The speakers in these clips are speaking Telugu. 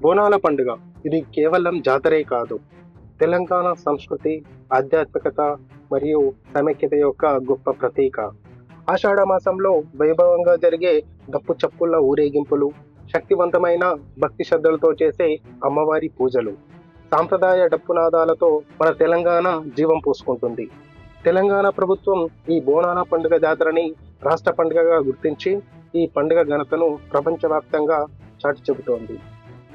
బోనాల పండుగ ఇది కేవలం జాతరే కాదు, తెలంగాణ సంస్కృతి, ఆధ్యాత్మికత మరియు సమైక్యత యొక్క గొప్ప ప్రతీక. ఆషాఢ మాసంలో వైభవంగా జరిగే డప్పు చప్పుళ్ళ ఊరేగింపులు, శక్తివంతమైన భక్తి శ్రద్ధలతో చేసే అమ్మవారి పూజలు, సాంప్రదాయ డప్పునాదాలతో మన తెలంగాణ జీవం పోసుకుంటుంది. తెలంగాణ ప్రభుత్వం ఈ బోనాల పండుగ జాతరని రాష్ట్ర పండుగగా గుర్తించి ఈ పండుగ ఘనతను ప్రపంచవ్యాప్తంగా చాటి చెబుతోంది.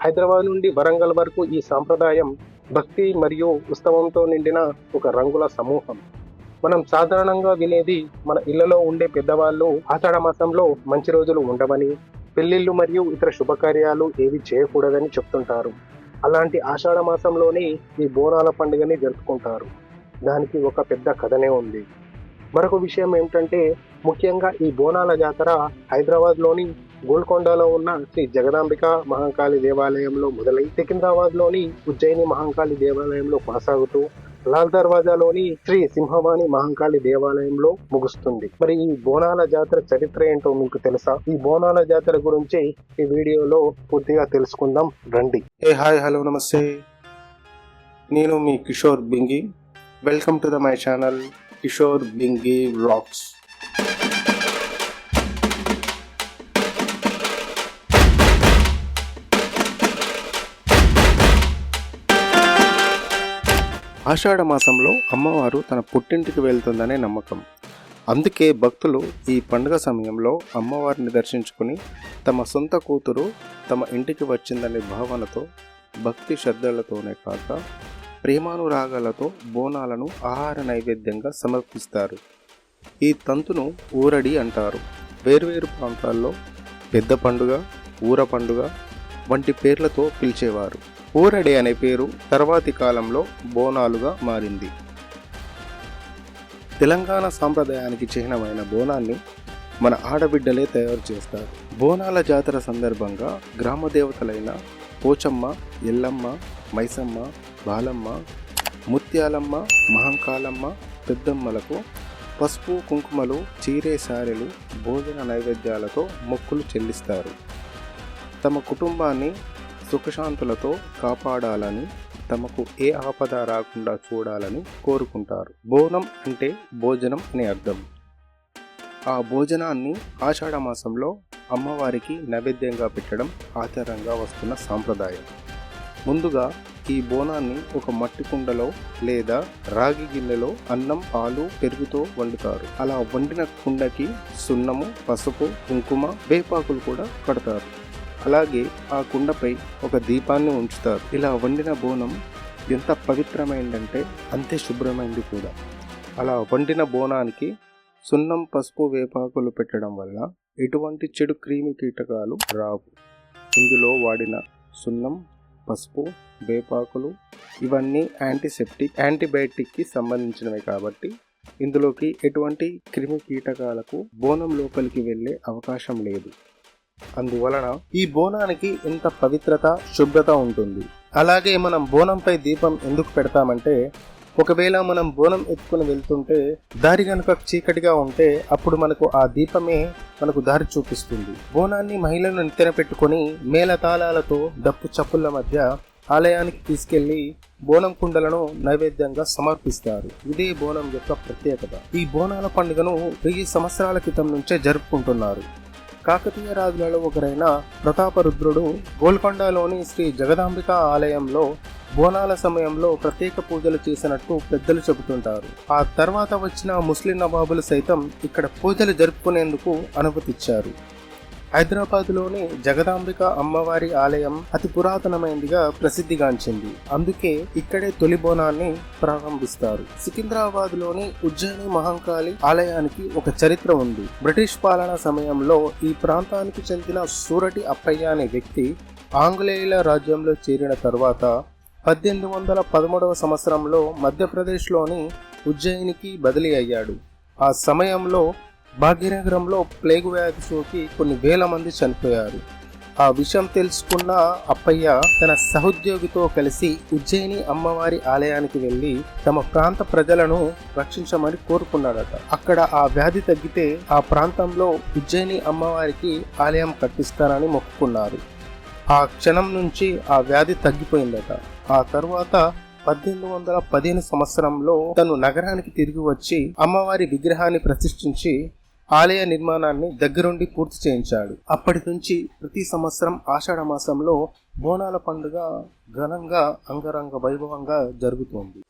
హైదరాబాద్ నుండి వరంగల్ వరకు ఈ సాంప్రదాయం భక్తి మరియు ఉత్సవంతో నిండిన ఒక రంగుల సమూహం. మనం సాధారణంగా వినేది, మన ఇళ్లలో ఉండే పెద్దవాళ్ళు ఆషాఢ మాసంలో మంచి రోజులు ఉండవని, పెళ్లిళ్ళు మరియు ఇతర శుభకార్యాలు ఏవి చేయకూడదని చెప్తుంటారు. అలాంటి ఆషాఢ మాసంలోనే ఈ బోనాల పండుగని జరుపుకుంటారు. దానికి ఒక పెద్ద కథనే ఉంది. మరొక విషయం ఏమిటంటే, ముఖ్యంగా ఈ బోనాల జాతర హైదరాబాద్లోని గోల్కొండలో ఉన్న శ్రీ జగదాంబిక మహంకాళి దేవాలయంలో మొదలై సికింద్రాబాద్లోని ఉజ్జయిని మహంకాళి దేవాలయంలో కొనసాగుతూ లాల్ దర్వాజాలోని శ్రీ సింహవాణి మహంకాళి దేవాలయంలో ముగుస్తుంది. మరి ఈ బోనాల జాతర చరిత్ర ఏంటో మీకు తెలుసా? ఈ బోనాల జాతర గురించి ఈ వీడియోలో పూర్తిగా తెలుసుకుందాం రండి. Hi, hello, namaste. నేను మీ Kishore Bingi. Welcome to my channel Kishore Bingi vlogs. Ashadha మాసంలో అమ్మవారు తన పుట్టింటికి వెళ్తుందనే నమ్మకం. అందుకే భక్తులు ఈ పండుగ సమయంలో అమ్మవారిని దర్శించుకుని తమ సొంత కూతురు తమ ఇంటికి వచ్చిందనే భావనతో భక్తి శ్రద్ధలతోనే కాక ప్రేమానురాగాలతో బోనాలను ఆహార నైవేద్యంగా సమర్పిస్తారు. ఈ తంతును ఊరడి అంటారు. వేర్వేరు ప్రాంతాల్లో పెద్ద పండుగ, ఊర పండుగ వంటి పేర్లతో పిలిచేవారు. ఊరడి అనే పేరు తర్వాతి కాలంలో బోనాలుగా మారింది. తెలంగాణ సాంప్రదాయానికి చిహ్నమైన బోనాన్ని మన ఆడబిడ్డలే తయారు చేస్తారు. బోనాల జాతర సందర్భంగా గ్రామ దేవతలైన పోచమ్మ, ఎల్లమ్మ, మైసమ్మ, బాలమ్మ, ముత్యాలమ్మ, మహంకాళమ్మ, పెద్దమ్మలకు పసుపు, కుంకుమలు, చీరే సారెలు, భోజన నైవేద్యాలతో మొక్కులు చెల్లిస్తారు. తమ కుటుంబాన్ని సుఖశాంతులతో కాపాడాలని, తమకు ఏ ఆపద రాకుండా చూడాలని కోరుకుంటారు. బోనం అంటే భోజనం అనే అర్థం. ఆ భోజనాన్ని ఆషాఢ మాసంలో అమ్మవారికి నైవేద్యంగా పెట్టడం ఆచారంగా వస్తున్న సాంప్రదాయం. ముందుగా ఈ బోనాన్ని ఒక మట్టి కుండలో లేదా రాగి గిన్నెలో అన్నం, పాలు, పెరుగుతో వండుతారు. అలా వండిన కుండకి సున్నము, పసుపు, కుంకుమ, వేపాకులు కూడా కడతారు. అలాగే ఆ కుండపై ఒక దీపాన్ని ఉంచుతారు. ఇలా వండిన బోనం ఎంత పవిత్రమైందంటే అంతే శుభ్రమైంది కూడా. అలా వండిన బోనానికి సున్నం, పసుపు, వేపాకులు పెట్టడం వల్ల ఎటువంటి చెడు క్రిమి కీటకాలు రావు. ఇందులో వాడిన సున్నం, పసుపు, వేపాకులు ఇవన్నీ యాంటీసెప్టిక్, యాంటీబయాటిక్కి సంబంధించినవి కాబట్టి ఇందులోకి ఎటువంటి క్రిమి కీటకాలకు బోనం లోపలికి వెళ్ళే అవకాశం లేదు. అందువలన ఈ బోనానికి ఎంత పవిత్రత, శుభ్రత ఉంటుంది. అలాగే మనం బోనంపై దీపం ఎందుకు పెడతామంటే, ఒకవేళ మనం బోనం ఎత్తుకుని వెళ్తుంటే దారి కనుక చీకటిగా ఉంటే అప్పుడు మనకు ఆ దీపమే మనకు దారి చూపిస్తుంది. బోనాన్ని మహిళలను నెత్తిన పెట్టుకుని మేళతాళాలతో డప్పు చప్పుళ్ళ మధ్య ఆలయానికి తీసుకెళ్లి బోనం కుండలను నైవేద్యంగా సమర్పిస్తారు. ఇదే బోనం యొక్క ప్రత్యేకత. ఈ బోనాల పండుగను 1000 సంవత్సరాల క్రితం నుంచే జరుపుకుంటున్నారు. కాకతీయ రాజులలో ఒకరైన ప్రతాపరుద్రుడు గోల్కొండలోని శ్రీ జగదాంబిక ఆలయంలో బోనాల సమయంలో ప్రత్యేక పూజలు చేసినట్టు పెద్దలు చెబుతుంటారు. ఆ తర్వాత వచ్చిన ముస్లిం నవాబులు సైతం ఇక్కడ పూజలు జరుపుకునేందుకు అనుమతిచ్చారు. హైదరాబాద్లోని జగదాంబిక అమ్మవారి ఆలయం అతి పురాతనమైనదిగా ప్రసిద్ధిగాంచింది. అందుకే ఇక్కడే తొలి బోనాన్ని ప్రారంభిస్తారు. సికింద్రాబాద్లోని ఉజ్జయిని మహంకాళి ఆలయానికి ఒక చరిత్ర ఉంది. బ్రిటిష్ పాలనా సమయంలో ఈ ప్రాంతానికి చెందిన సూరటి అప్పయ్య అనే వ్యక్తి ఆంగ్లేయుల రాజ్యంలో చేరిన తర్వాత 1813వ సంవత్సరంలో మధ్యప్రదేశ్లోని ఉజ్జయినికి బదిలీ అయ్యాడు. ఆ సమయంలో భాగ్యనగరంలో ప్లేగు వ్యాధి సోకి కొన్ని వేల మంది చనిపోయారు. ఆ విషయం తెలుసుకున్న అప్పయ్య తన సహోద్యోగితో కలిసి ఉజ్జయిని అమ్మవారి ఆలయానికి వెళ్లి తమ ప్రాంత ప్రజలను రక్షించమని కోరుకున్నాడట. అక్కడ ఆ వ్యాధి తగ్గితే ఆ ప్రాంతంలో ఉజ్జయిని అమ్మవారికి ఆలయం కట్టిస్తారని మొక్కుకున్నారు. ఆ క్షణం నుంచి ఆ వ్యాధి తగ్గిపోయిందట. ఆ తర్వాత 1815 సంవత్సరంలో తను నగరానికి తిరిగి వచ్చి అమ్మవారి విగ్రహాన్ని ప్రతిష్ఠించి ఆలయ నిర్మాణాన్ని దగ్గరుండి పూర్తి చేయించాడు. అప్పటి నుంచి ప్రతి సంవత్సరం ఆషాఢ మాసంలో బోనాల పండుగ ఘనంగా అంగరంగ వైభవంగా జరుగుతోంది.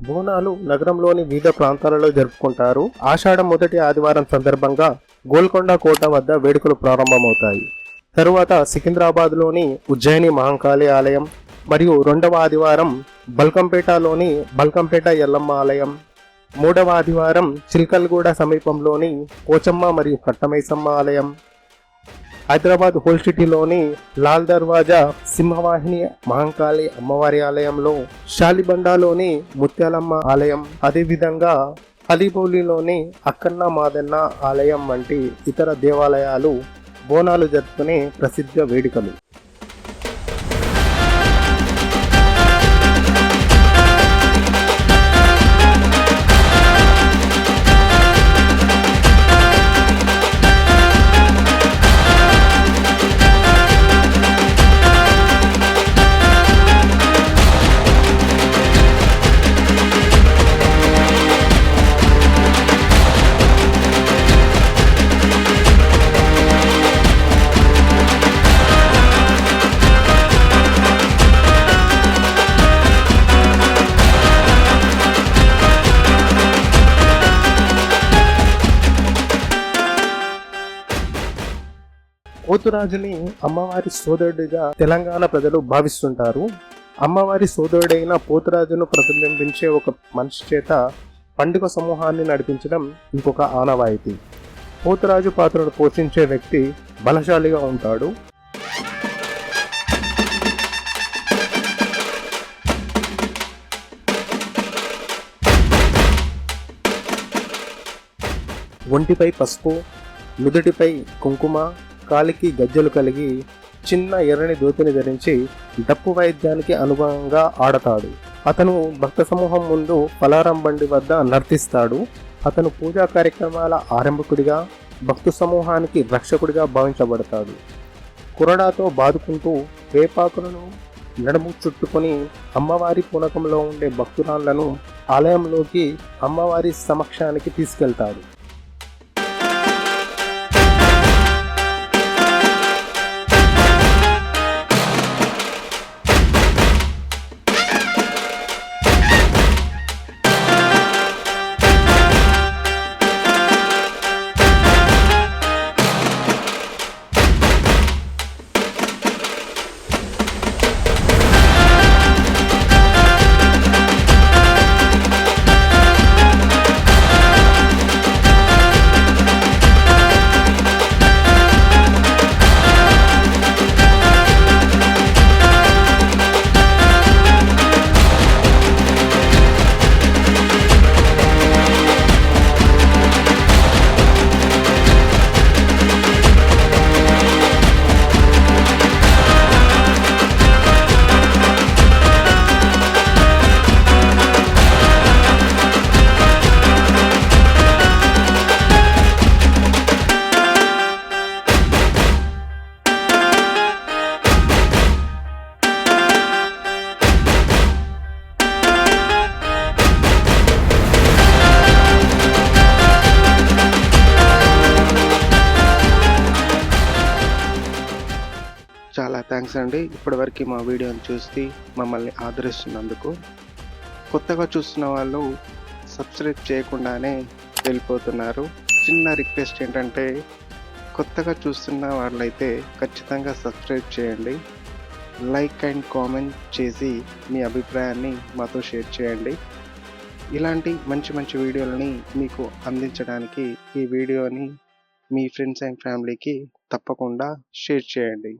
బోనాలు నగరంలోని వివిధ ప్రాంతాలలో జరుపుకుంటారు. ఆషాఢం మొదటి ఆదివారం సందర్భంగా గోల్కొండ కోట వద్ద వేడుకలు ప్రారంభమవుతాయి. తరువాత సికింద్రాబాద్లోని ఉజ్జయిని మహంకాళి ఆలయం మరియు రెండవ ఆదివారం బల్కంపేటలోని బల్కంపేట ఎల్లమ్మ ఆలయం, మూడవ ఆదివారం చిల్కల్గూడ సమీపంలోని పోచమ్మ మరియు కట్టమైసమ్మ ఆలయం, హైదరాబాద్ హోల్ సిటీలోని లాల్ దర్వాజా సింహవాహిని మహంకాళి అమ్మవారి ఆలయంలో, షాలిబండాలోని ముత్యాలమ్మ ఆలయం, అదేవిధంగా అలీబౌలిలోని అక్కన్న మాదన్న ఆలయం వంటి ఇతర దేవాలయాలు బోనాలు జరుపుకునే ప్రసిద్ధ వేడుకలు. పోతురాజుని అమ్మవారి సోదరుడిగా తెలంగాణ ప్రజలు భావిస్తుంటారు. అమ్మవారి సోదరుడైన పోతురాజును ప్రతిబింబించే ఒక మనిషి చేత పండుగ సమూహాన్ని నడిపించడం ఇంకొక ఆనవాయితీ. పోతురాజు పాత్రను పోషించే వ్యక్తి బలశాలిగా ఉంటాడు. ఒంటిపై పసుపు, నుదుటిపై కుంకుమ, కాలికి గజ్జలు కలిగి చిన్న ఎర్రని ధోతిని ధరించి డప్పు వాయిద్యానికి అనుగుణంగా ఆడతాడు. అతను భక్త సమూహం ముందు పలారం బండి వద్ద నర్తిస్తాడు. అతను పూజా కార్యక్రమాల ఆరంభకుడిగా, భక్తు సమూహానికి రక్షకుడిగా భావించబడతాడు. కురడాతో బాదుకుంటూ వేపాకులను నడుము చుట్టుకొని అమ్మవారి పూనకంలో ఉండే భక్తురాళ్లను ఆలయంలోకి అమ్మవారి సమక్షానికి తీసుకెళ్తాడు. చాలా థ్యాంక్స్ అండి, ఇప్పటివరకు మా వీడియోని చూసి మమ్మల్ని ఆదరిస్తున్నందుకు. కొత్తగా చూస్తున్న వాళ్ళు సబ్స్క్రైబ్ చేయకుండానే వెళ్ళిపోతున్నారు. చిన్న రిక్వెస్ట్ ఏంటంటే, కొత్తగా చూస్తున్న వాళ్ళైతే ఖచ్చితంగా సబ్స్క్రైబ్ చేయండి. లైక్ అండ్ కామెంట్ చేసి మీ అభిప్రాయాన్ని మాతో షేర్ చేయండి. ఇలాంటి మంచి మంచి వీడియోలని మీకు అందించడానికి ఈ వీడియోని మీ ఫ్రెండ్స్ అండ్ ఫ్యామిలీకి తప్పకుండా షేర్ చేయండి.